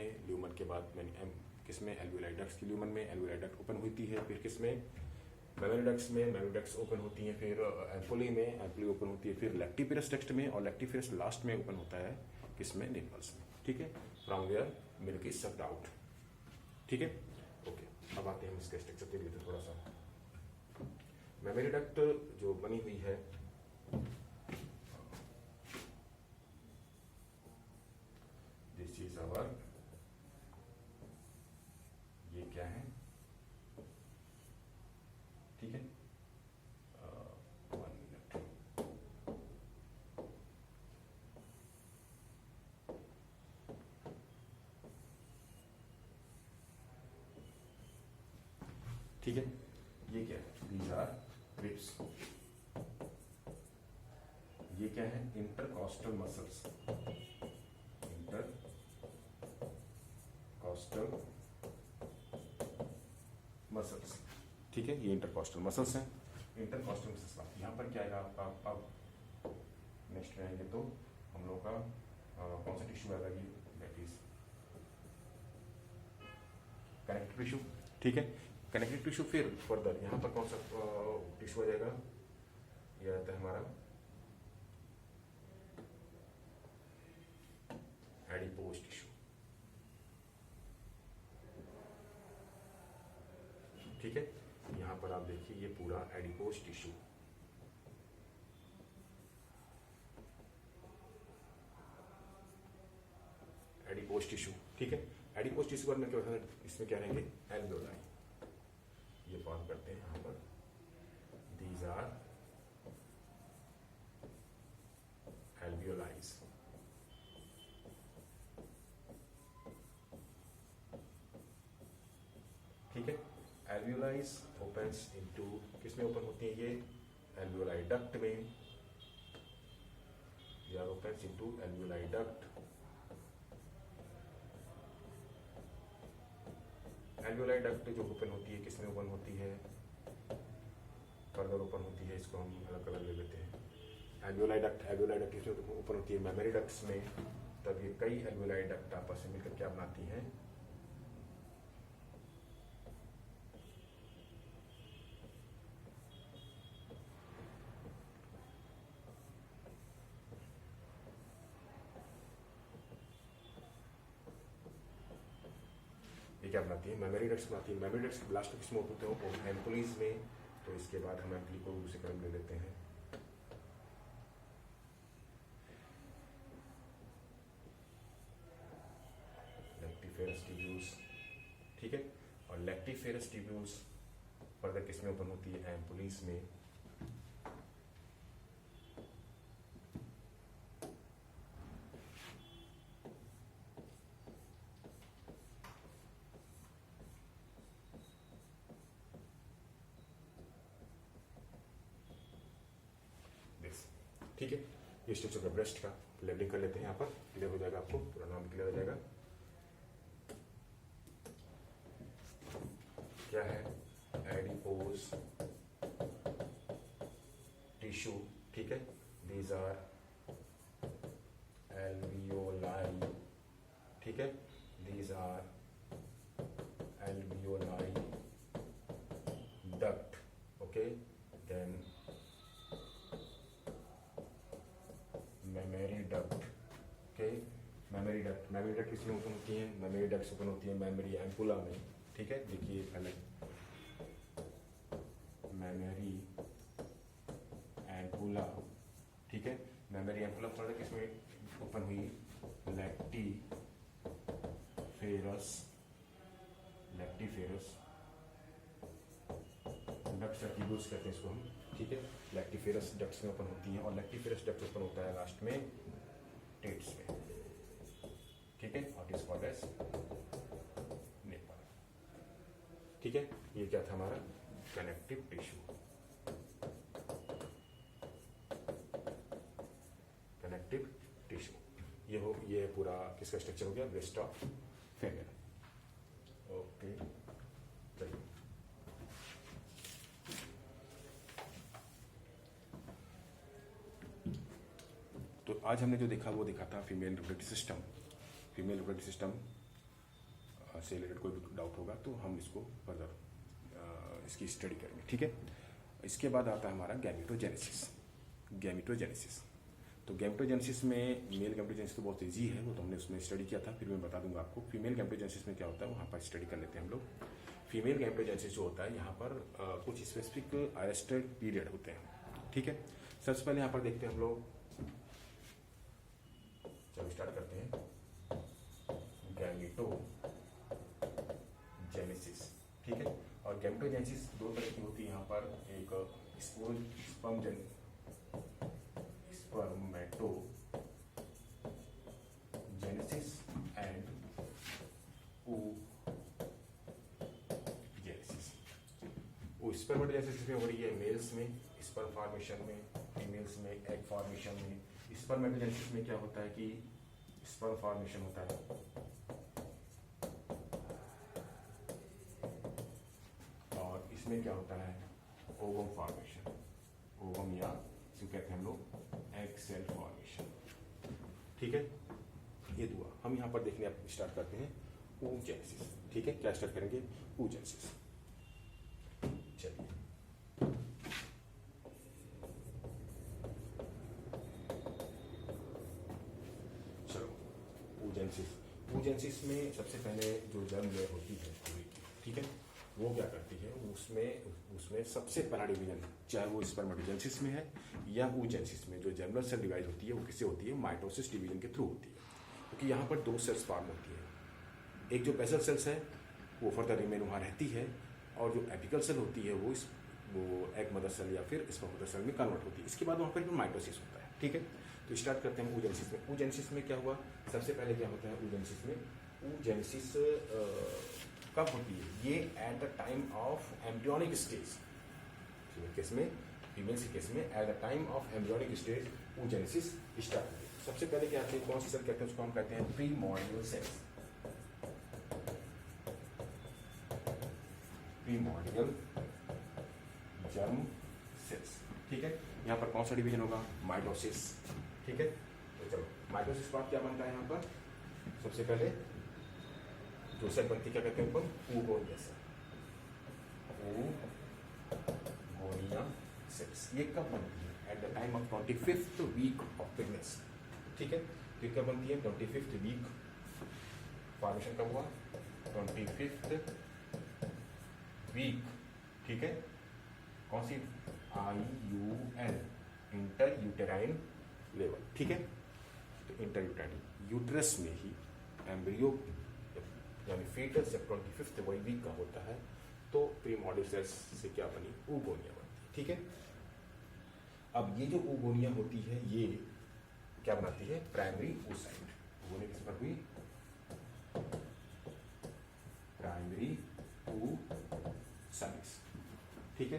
में ल्यूमन के बाद किसमें एल्वियोलाई डक्ट्स की ल्यूमन में एल्वियोलाई डक्ट ओपन होती है, फिर किसमें मेमोरी डक्ट्स में मेमोरी डक्ट्स ओपन होती हैं, फिर एम्पुली में एम्पुली ओपन होती है, फिर लेक्टिफेरस डक्ट में, और लेक्टिफेरस लास्ट में ओपन होता है किसमें निपल्स में। ठीक है, from where milk is sucked out. ठीक है, ओके। अब आते हैं हम इसका स्ट्रक्चर देख लेते हैं थोड़ा सा। मेमोरी डक्ट जो बनी हुई है दिस इज आवर, ये क्या है, ठीक है, 1 मिनट। ठीक है, ये क्या है, दीज आर रिब्स। ये क्या है, इंटरकॉस्टल मसल्स, इंटरकॉस्टल मसल्स। ठीक है, ये इंटरकॉस्टल मसल्स हैं। इंटरकॉस्टल मसल्स बात यहाँ पर क्या आएगा आपका, अब नेक्स्ट में आएंगे तो हम लोग का कौन सा टिश्यू आएगा, ये दैट इज कनेक्टिव टिश्यू। ठीक है, कनेक्टिव टिश्यू। फिर फर्दर यहाँ पर कौन सा टिश्यू आ जाएगा, ये आता है हमारा एडिपोज टिश्यू। ठीक है, यहां पर आप देखिए ये पूरा एडिपोज टिश्यू, एडिपोज टिश्यू। ठीक है, एडिपोज टिश्यू में क्या होता है, इसमें क्या रहेंगे, एल्वियोलाई, ये फॉर्म करते हैं यहां पर, दीज आर एल्वियोलाइज। ठीक है, एल्वियोलाइज ओपन्स इनटू, किसमें ओपन होती है ये, एल्वियोलाई डक्ट में, they are opens into alveoli duct. Alveoli duct जो ओपन होती है किसमें ओपन होती है, फर्दर ओपन होती है, इसको हम अलग अलग ले लेते हैं। एल्वियोलाई डक्ट किसमें ओपन होती है, मेमोरी डक्ट्स में। तब ये कई एल्वियोलाई डक्ट आपस में मिलकर क्या बनाती हैं, ये क्या बनाती है, मेमोरी डक्ट्स बनाती है। मेमोरी डक्ट्स लास्ट में किसमें होते हैं, एम्पुलीज में। तो इसके बाद हम एम्पुली को दूसरे क्रम ले लेते हैं, लेक्टिफेरस ट्यूब्यूल्स। ठीक है, और लेक्टिफेरस ट्यूब्यूल्स फर्दर किसमें ओपन होती है, एम्पुलीज में। ठीक है, ये स्ट्रक्चर का ब्रेस्ट का लेबलिंग कर लेते हैं, यहाँ पर क्लियर हो जाएगा, आपको पूरा नाम क्लियर हो जाएगा। क्या है, एडिपोज टिश्यू। ठीक है, दीज आर एल्वियोलाई। ठीक है, these are alveoli duct. Okay, then mammary duct. Okay, mammary duct किसमें ओपन होती है, मेमोरी डक्ट ओपन होती है मेमोरी एम्पुला में। ठीक है, देखिए पहले मेमोरी एम्पुला। ठीक है, मेमोरी एम्पुला पर किसमें ओपन हुई, लेक्टिफेरस डक्ट्स ट्यूब्यूल्स कहते हैं इसको हम। ठीक है, लेक्टिफेरस डक्ट्स में ओपन होती हैं, और लेक्टिफेरस डक्ट ओपन होता है लास्ट में टेट्स में। ठीक है, और इज कॉल्ड एज निपल। ठीक है, ये क्या था हमारा कनेक्टिव टिश्यू, कनेक्टिव टिश्यू। ये पूरा किसका स्ट्रक्चर हो गया, ब्रेस्ट ऑफ फीमेल। ओके, चलिए तो आज हमने जो देखा वो देखा था female reproductive system. Female reproductive system से रिलेटेड कोई भी डाउट होगा तो हम इसको फर्दर इसकी स्टडी करेंगे, ठीक है। इसके बाद आता है हमारा गैमेटोजेनेसिस। गैमेटोजेनेसिस तो गैमेटोजेनेसिस में मेल गैमेटोजेनेसिस तो बहुत ईजी है, वो तो हमने उसमें स्टडी किया था, फिर मैं बता दूंगा आपको। फीमेल गैमेटोजेनेसिस में क्या होता है वहाँ पर स्टडी कर लेते हैं हम लोग। फीमेल गैमेटोजेनेसिस जो होता है यहाँ पर कुछ स्पेसिफिक अरेस्टेड पीरियड होते हैं, ठीक है। सबसे पहले यहाँ पर देखते हैं हम लोग, चलो स्टार्ट करते हैं गैमेटोजेनेसिस, ठीक है। और गैमेटोजेनेसिस दो तरह की होती है यहाँ पर, एक स्पर्मेटोजेनेसिस एंड oogenesis। स्पर्मेटोजेनेसिस में हो रही है मेल्स में स्पर्म फॉर्मेशन में, फीमेल्स में एग फॉर्मेशन में। स्पर्मेटोजेनेसिस में क्या होता है कि स्पर्म फॉर्मेशन होता है, और इसमें क्या होता है ओवम फॉर्मेशन, ओवम या जिसे कहते हैं हम लोग एग सेल फॉर्मेशन, ठीक है। ये दुआ हम यहाँ पर देखने स्टार्ट करते हैं oogenesis, ठीक है। क्या स्टार्ट करेंगे oogenesis, चलिए। चलो oogenesis में सबसे पहले जो जर्म लेयर होती है, ठीक है, वो क्या करती है, उसमें सबसे पहला डिवीजन, चाहे वो स्पर्मेटोजेनेसिस में है या oogenesis में, जो जर्मिनल सेल डिवाइड होती है वो किससे होती है, माइटोसिस डिवीजन के थ्रू होती है। क्योंकि यहाँ पर दो सेल्स फॉर्म होती है, एक जो बेसल सेल्स है वो फर्दर रिमेन वहाँ रहती है, और जो एपिकल सेल होती है वो एग मदर सेल या फिर स्पर्म मदर सेल में कन्वर्ट होती है। इसके बाद वहाँ पर भी माइटोसिस होता है, ठीक है। तो स्टार्ट करते हैं oogenesis में। oogenesis में क्या हुआ, सबसे पहले क्या होता है oogenesis में, oogenesis कब होती है, ये eight the time of embryonic stage, case में फीमेल्स के केस में eight the time of embryonic stage oogenesis start होती है। सबसे पहले क्या आते हैं, कौन सी सेल कहते हैं, उसको हम कहते हैं primordial cells, primordial germ cells, ठीक है। यहाँ पर कौन सा डिवीजन होगा, माइटोसिस, ठीक है। तो चलो माइटोसिस के बाद क्या बनता है यहाँ पर, सबसे पहले जो सेल बनती क्या कहते हैं ऊपर, oogonia सेल, oogonia सेल्स। ये कब बनती है, at the time of 25th week of pregnancy, ठीक है। ये कब बनती है, 25th वीक, फॉर्मेशन कब हुआ, 25th वीक, ठीक है। कौन सी, IUL, इंटर यूटेराइन लेवल, ठीक है। तो इंटर यूटेराइन यूट्रस में ही एम्ब्रियो यानी फीटस जब 25th वही वीक का होता है तो प्रीमोर्डियल सेल्स से क्या बनी, oogonia बनती है, ठीक है। अब ये जो oogonia होती है ये क्या बनाती है, प्राइमरी oocyte, oogonia किस पर हुई, प्राइमरी oocytes, ठीक है।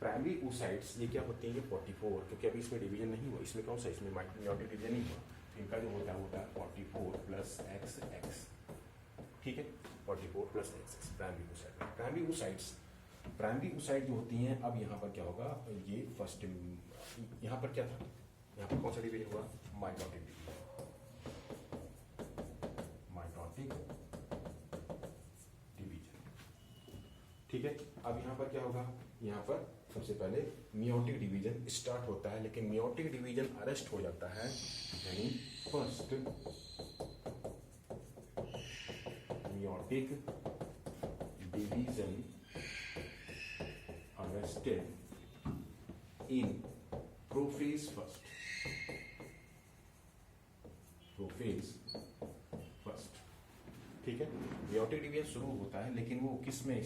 प्राइमरी oocytes ये क्या होती है, ये 44, क्योंकि अभी इसमें डिवीजन नहीं हुआ, इसमें कौन सा, इसमें मेयोटिक डिवीजन नहीं हुआ, इनका जो होता है 44 प्लस XX, ठीक है, 44 plus XX primary oocyte। Primary oocytes, primary oocyte जो होती हैं, अब यहाँ पर क्या होगा, ये फर्स्ट, यहाँ पर क्या था, यहाँ पर कौन सा डिवीजन हुआ, माइटोटिक डिवीजन, माइटोटिक डिवीजन, ठीक है। अब यहाँ पर क्या होगा, यहाँ पर सबसे पहले मियोटिक डिवीजन स्टार्ट होता है, लेकिन मियोटिक डिवीजन अरेस्ट हो जाता है, यानी first meiotic division arrested in prophase first, prophase first, ठीक है। मियोटिक डिवीजन शुरू होता है, लेकिन वो किस में,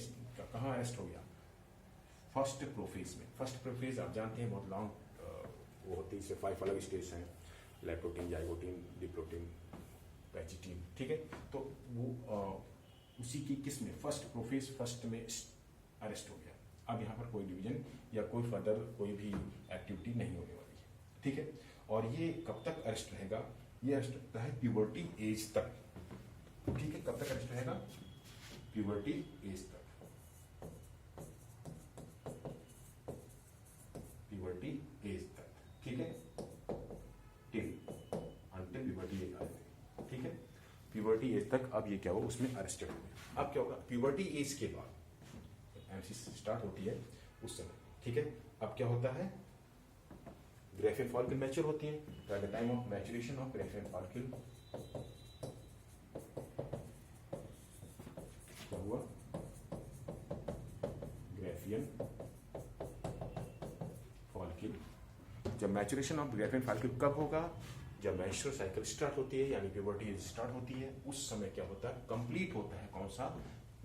कहाँ अरेस्ट हो गया, फर्स्ट प्रोफेज में। फर्स्ट प्रोफेज आप जानते हैं बहुत लॉन्ग वो होती है, इसमें 5 अलग स्टेज हैं, लैक्टोटिन, जाइगोटिन, डिप्लोटिन, पैचिटिन, ठीक है। तो वो उसी की किस में, फर्स्ट प्रोफेज फर्स्ट में अरेस्ट हो गया। अब यहाँ पर कोई डिवीजन या कोई फर्दर कोई भी एक्टिविटी नहीं होने वाली है, ठीक है। और ये कब तक अरेस्ट रहेगा, ये अरेस्ट रहता है प्यूबर्टी एज तक, ठीक है। कब तक अरेस्ट रहेगा, प्यूबर्टी एज तक, प्यूबर्टी एज तक, ठीक है, टिल अंटिल प्यूबर्टी एज आ जाए, ठीक है। प्यूबर्टी एज तक अब ये क्या होगा, उसमें अरेस्टेड हो गया। अब क्या होगा, प्यूबर्टी एज के बाद एमसी स्टार्ट होती है उस समय, ठीक है। अब क्या होता है, ग्रेफिन फॉलिकल मैच्योर होती है। At the time of maturation of Graafian follicle क्या हुआ, ग्रेफियन फॉलिकल। जब मैच्योरेशन ऑफ ग्रेफियन फॉलिकल कब होगा, जब मेंस्ट्रुअल साइकिल स्टार्ट होती है, यानी प्यूबर्टी स्टार्ट होती है, उस समय क्या होता है, कंप्लीट होता है कौन सा,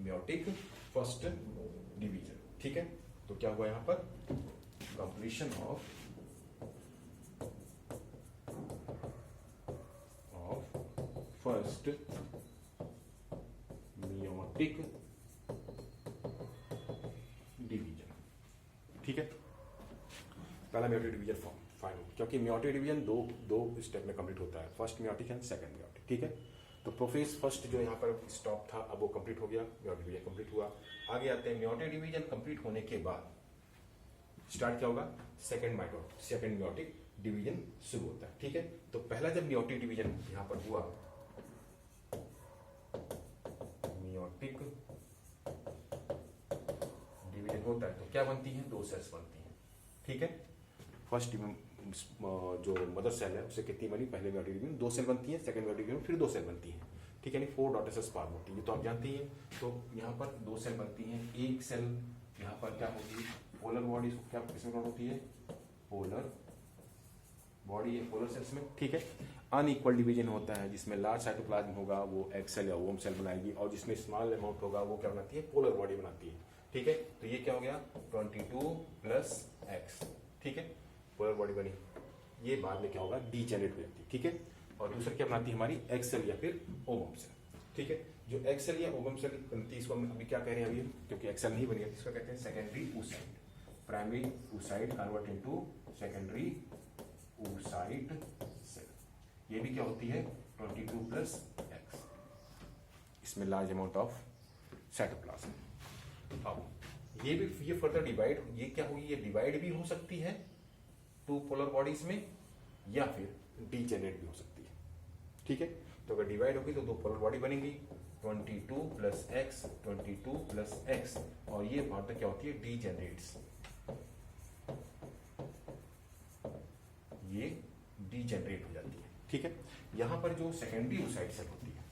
मेयोटिक फर्स्ट डिवीजन, ठीक है। तो क्या हुआ यहां पर, completion of first meiotic division, ठीक है। पहला मेयोटिक डिवीजन फॉर्म फाइन, क्योंकि मेयोटिक डिवीजन दो स्टेप में कंप्लीट होता है, first meiotic and second meiotic, ठीक है। तो प्रोफेज फर्स्ट जो यहाँ पर स्टॉप था, अब वो कंप्लीट हो गया, मेयोटिक डिवीजन कंप्लीट हुआ। आगे आते हैं, मेयोटिक डिवीजन कंप्लीट होने के बाद स्टार्ट क्या होगा, सेकंड मेयोटिक डिवीजन शुरू होता है, ठीक है। तो पहला जब मेयोटिक डिवीजन यहाँ पर हुआ, मेयोटिक डिवीजन होता है, तो क्या बनती है, दो सेल्स बनती हैं, ठीक है। फर्स्ट जो मदर सेल है उसे कितनी बनी, पहले मेयोटिक डिवीजन 2 सेल बनती है, सेकंड मेयोटिक डिवीजन फिर 2 सेल बनती है, ठीक है। यानी 4 डॉटर सेल्स फॉर्म होती है, तो आप जानते हैं। तो यहाँ पर 2 सेल बनती हैं, एक सेल यहाँ पर क्या होगी, पोलर बॉडी, क्या किसमें कौन होती है, पोलर बॉडी है पोलर सेल्स में, ठीक है। अनइक्वल डिवीजन होता है, जिसमें लार्ज साइटोप्लाज्म होगा वो एक्स सेल या ओवम सेल बनाएगी, और जिसमें स्मॉल अमाउंट होगा वो क्या बनाती है, पोलर बॉडी बनाती है, ठीक है। तो ये क्या हो गया, 22 + x, ठीक है, पोलर बॉडी बनी। ये बाद में क्या होगा, डीजेनरेट हो जाती है, ठीक है। और दूसरा क्या बनाती है हमारी, एक्स सेल या फिर ओवम सेल, ठीक है। जो एक्स सेल या ओवम सेल बनती है, इसको हम अभी क्या कह रहे हैं, अभी क्योंकि एक्स सेल नहीं बनी है, इसको कहते हैं secondary oocyte। Primary oocyte convert into secondary oocyte cell. ये भी क्या होती है, 22 + x, इसमें लार्ज अमाउंट ऑफ साइटोप्लाज्म। अब ये फर्दर डिवाइड, ये क्या हुई, ये डिवाइड भी हो सकती है 2 पोलर बॉडीज में, या फिर डीजेनरेट भी हो सकती है, ठीक है। तो अगर डिवाइड होगी तो 2 पोलर बॉडी बनेंगी, 22 + x, 22 + x, और ये फर्दर क्या होती है, डीजेनरेट्स, ये डीजेनरेट हो जाती है, ठीक है। यहां पर जो सेकेंडरी oocyte सेल होती है,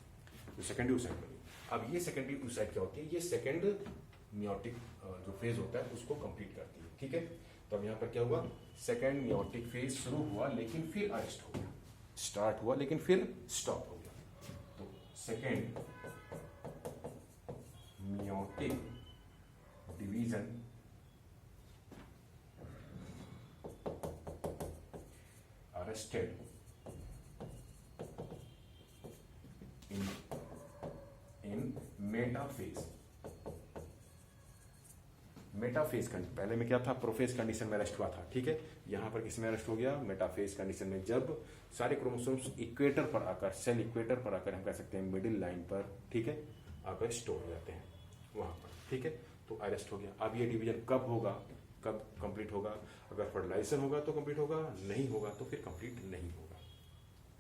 जो सेकेंडरी oocyte बनी, अब ये सेकेंडरी oocyte क्या होती है, ये सेकेंड मेयोटिक जो फेज होता है उसको कंप्लीट करती है, ठीक है। तो अब यहाँ पर क्या हुआ, सेकेंड मेयोटिक फेज शुरू हुआ, लेकिन फिर अरेस्ट हो गया, स्टार्ट हुआ लेकिन फिर स्टॉप हो गया। तो second meiotic division arrested in metaphase. Metaphase condition, पहले में क्या था, प्रोफेज कंडीशन में अरेस्ट हुआ था, ठीक है। यहां पर किसमें अरेस्ट हो गया, मेटाफेज कंडीशन में, जब सारे क्रोमोसोम्स इक्वेटर पर आकर, सेल इक्वेटर पर आकर, हम कह सकते हैं मिडिल लाइन पर, ठीक है, आकर स्टोर हो जाते हैं वहां पर, ठीक है। तो अरेस्ट हो गया। अब ये डिवीजन कब होगा, कब कंप्लीट होगा, अगर फर्टिलाइजेशन होगा तो कंप्लीट होगा, नहीं होगा तो फिर कंप्लीट नहीं होगा,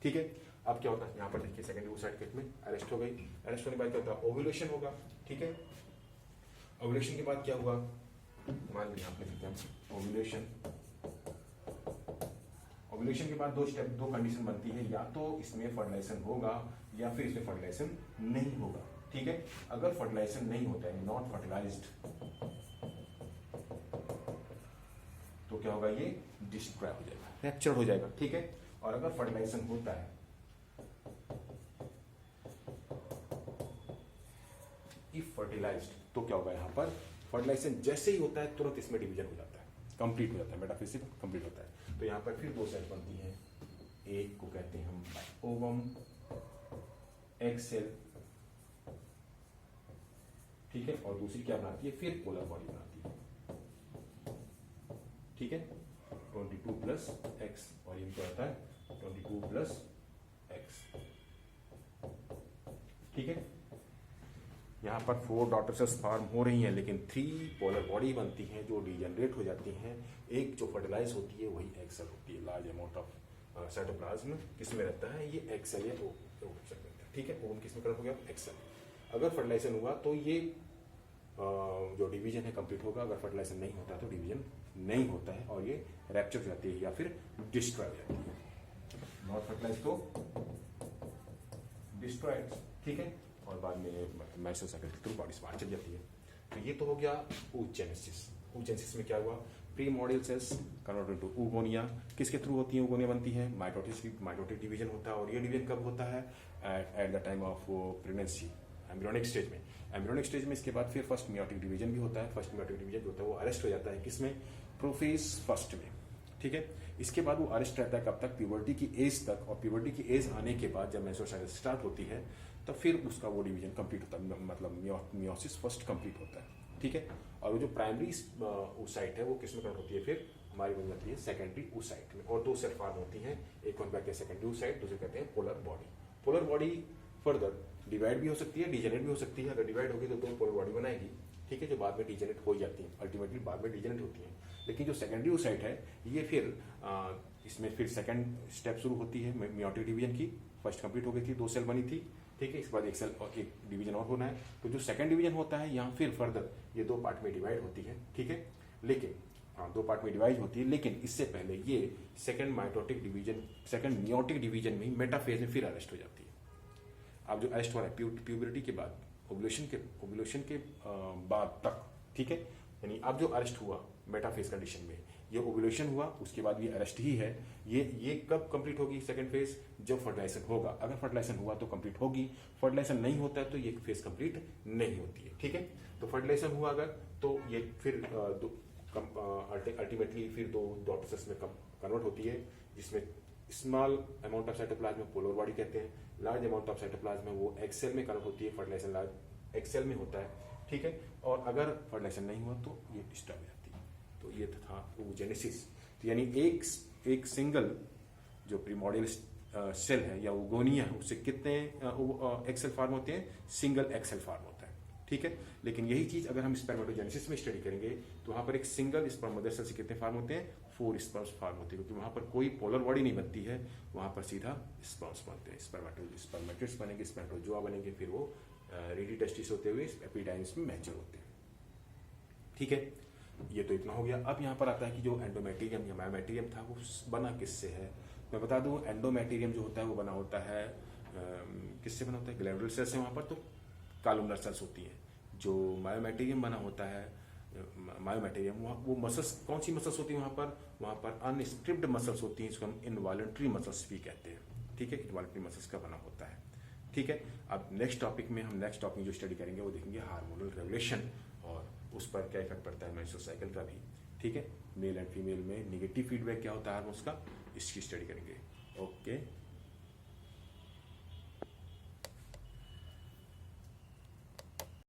ठीक है। अब क्या होता है, यहाँ पर देखिए सेकेंडरी oocyte केस में अरेस्ट हो गई, अरेस्ट होने के बाद क्या होता है, ओव्यूलेशन होगा, ठीक है। ओव्यूलेशन के बाद क्या हुआ, मान लीजिए आपने लिखते हैं ओव्यूलेशन। ओव्यूलेशन के बाद 2 स्टेप, 2 कंडीशन बनती है, या तो इसमें फर्टिलाइजेशन होगा या फिर इसमें फर्टिलाइजेशन नहीं होगा, ठीक है। अगर फर्टिलाइजेशन नहीं होता है, नॉट फर्टिलाइज्ड, तो क्या होगा, ये डिस्ट्रॉय हो जाएगा, रैप्चर हो जाएगा, ठीक है। और अगर फर्टिलाइजेशन होता है, इफ फर्टिलाइज्ड, तो क्या होगा, यहाँ पर फर्टिलाइजेशन जैसे ही होता है तुरंत इसमें डिवीजन हो जाता है, कंप्लीट हो जाता है, मेटाफेज कंप्लीट होता है। तो यहाँ पर फिर 2 सेल बनती हैं, एक को कहते हैं हम ओवम एग सेल, ठीक है, और दूसरी क्या बनाती है, फिर पोलर बॉडी बनाती है, ठीक है, 22 + x, और ये क्या होता है, 22 + x, ठीक है। यहाँ पर 4 डॉटर सेल्स फॉर्म हो रही हैं, लेकिन 3 पोलर बॉडी बनती हैं जो डीजेनरेट हो जाती हैं। एक जो फर्टिलाइज होती है वही एक्स सेल होती है। लार्ज अमाउंट ऑफ साइटोप्लाज्म किसमें रहता है, ये एक्स सेल या ओवम सेल रहता है, ठीक है, ओवन किस में कन्वर्ट हो गया, एक्सेल। अगर फर्टिलाइजेशन हुआ तो ये जो डिवीजन है कंप्लीट होगा, अगर फर्टिलाइजेशन नहीं होता तो डिवीजन नहीं होता है और ये रैप्चर हो जाती है या फिर डिस्ट्रॉय हो जाती है। नॉट फर्टिलाइज तो डिस्ट्रॉयड, ठीक है, और बाद में मेंस्ट्रुअल साइकिल के थ्रू बॉडी से बाहर चल जाती है। तो ये तो हो गया oogenesis। oogenesis में क्या हुआ, primordial cells convert into oogonia। किसके थ्रू होती है oogonia बनती है, माइटोटिक डिवीजन होता है, और ये डिवीजन कब होता है, at the time of pregnancy, embryonic stage में। एम्ब्रियोनिक स्टेज में इसके बाद फिर फर्स्ट मियोटिक डिवीजन भी होता है। फर्स्ट मियोटिक डिवीजन जो होता है वो अरेस्ट हो जाता है किसमें, प्रोफेज फर्स्ट में, ठीक है। इसके बाद वो अरेस्ट रहता है कब तक, प्यूबर्टी की एज तक, और प्यूबर्टी की एज आने के बाद जब मेंस्ट्रुअल साइकिल स्टार्ट होती है तब फिर उसका वो डिवीजन कंप्लीट होता है, मतलब मियोसिस फर्स्ट कंप्लीट होता है, ठीक है। और वो जो प्राइमरी oocyte है वो किसमें कन्वर्ट होती है, फिर हमारी बन जाती है सेकेंडरी oocyte में। और दो सेल फॉर्म होती हैं, एक को कहते हैं सेकेंडरी oocyte, दूसरे कहते हैं polar body. Polar body further divide भी हो सकती है, डिजेनरेट भी हो सकती है। अगर डिवाइड होगी तो दो पोलर बॉडी बनाएगी, ठीक है, जो बाद में डिजेनरेट हो जाती है, अल्टीमेटली बाद में डिजेनरेट होती है। लेकिन जो सेकेंडरी oocyte है ये फिर इसमें फिर सेकंड स्टेप शुरू होती है मियोटिक डिवीजन की। फर्स्ट कंप्लीट हो गई थी, 2 सेल बनी थी, ठीक है, इसके बाद एक सेल और एक डिवीजन और होना है। तो जो सेकंड डिवीजन होता है यहाँ फिर फर्दर ये 2 पार्ट में डिवाइड होती है, ठीक है, लेकिन 2 पार्ट में डिवाइड होती है, लेकिन इससे पहले ये second mitotic division, second meiotic division में मेटाफेज में फिर अरेस्ट हो जाती है। अब जो अरेस्ट हो रहा है प्यूबर्टी के बाद, ओव्यूलेशन के बाद तक, ठीक है, यानी अब जो अरेस्ट हुआ मेटाफेज कंडीशन में, ये ओव्यूलेशन हुआ, उसके बाद ये अरेस्ट ही है। ये कब कंप्लीट होगी सेकंड फेज, जब फर्टिलाइजेशन होगा। अगर फर्टिलाइजेशन हुआ तो कंप्लीट होगी, फर्टिलाइजेशन नहीं होता है तो ये फेज कंप्लीट नहीं होती है, ठीक है। तो फर्टिलाइजेशन हुआ अगर तो ये फिर अल्टीमेटली फिर 2 डॉटर सेल्स में कन्वर्ट होती है, जिसमें small amount of cytoplasm polar body कहते हैं, लार्ज अमाउंट ऑफ साइटोप्लाज्म वो एक्स सेल में कन्वर्ट होती है। फर्टिलाइजेशन लार्ज एक्स सेल में होता है, ठीक है, और अगर फर्टिलाइजेशन नहीं हुआ तो ये डिस्टर्ब हो जाती है। तो ये था oogenesis। तो यानी एक सिंगल जो प्रीमोर्डियल सेल है या oogonia है, उससे कितने एक्सेल फॉर्म होते हैं, सिंगल एक्सेल फॉर्म होता है, ठीक है। लेकिन यही चीज अगर हम स्पर्मेटोजेनेसिस में स्टडी करेंगे तो वहां पर एक सिंगल स्पर्म मदर सेल से कितने फॉर्म होते हैं, 4 स्पर्म्स फॉर्म होते हैं, क्योंकि वहां पर कोई पोलर बॉडी नहीं बनती है, वहां पर सीधा स्पर्म्स बनते हैं। स्पर्मेटिड्स बनेंगे, स्पर्मेटोजोआ बनेंगे, फिर वो रेडी टेस्टिस होते हुए एपिडाइम्स में मैच्योर होते हैं, ठीक है। ये तो इतना हो गया। अब यहाँ पर आता है कि जो एंडोमेटेरियम या मायोमेटेरियम था वो बना किससे है। मैं बता दूं एंडोमेटेरियम जो होता है वो बना होता है किससे बना होता है, ग्लैंडुलर सेल्स है वहाँ पर, तो कॉलमनर सेल्स होती हैं। जो मायोमेटेरियम बना होता है, मायोमेटेरियम वो मसल्स, कौन सी मसल्स होती है वहाँ पर अनस्ट्रिप्ड मसल्स होती हैं, इसको हम इनवॉलंटरी मसल्स भी कहते हैं, ठीक है। इनवॉलंटरी मसल्स का बना होता है, ठीक है। अब नेक्स्ट टॉपिक में हम जो स्टडी करेंगे वो देखेंगे हार्मोनल रेगुलेशन, और उस पर क्या इफेक्ट पड़ता है मेंस्ट्रुअल साइकिल का भी, ठीक है। मेल एंड फीमेल में नेगेटिव फीडबैक क्या होता है हार्मोन्स का, इसकी स्टडी करेंगे। ओके।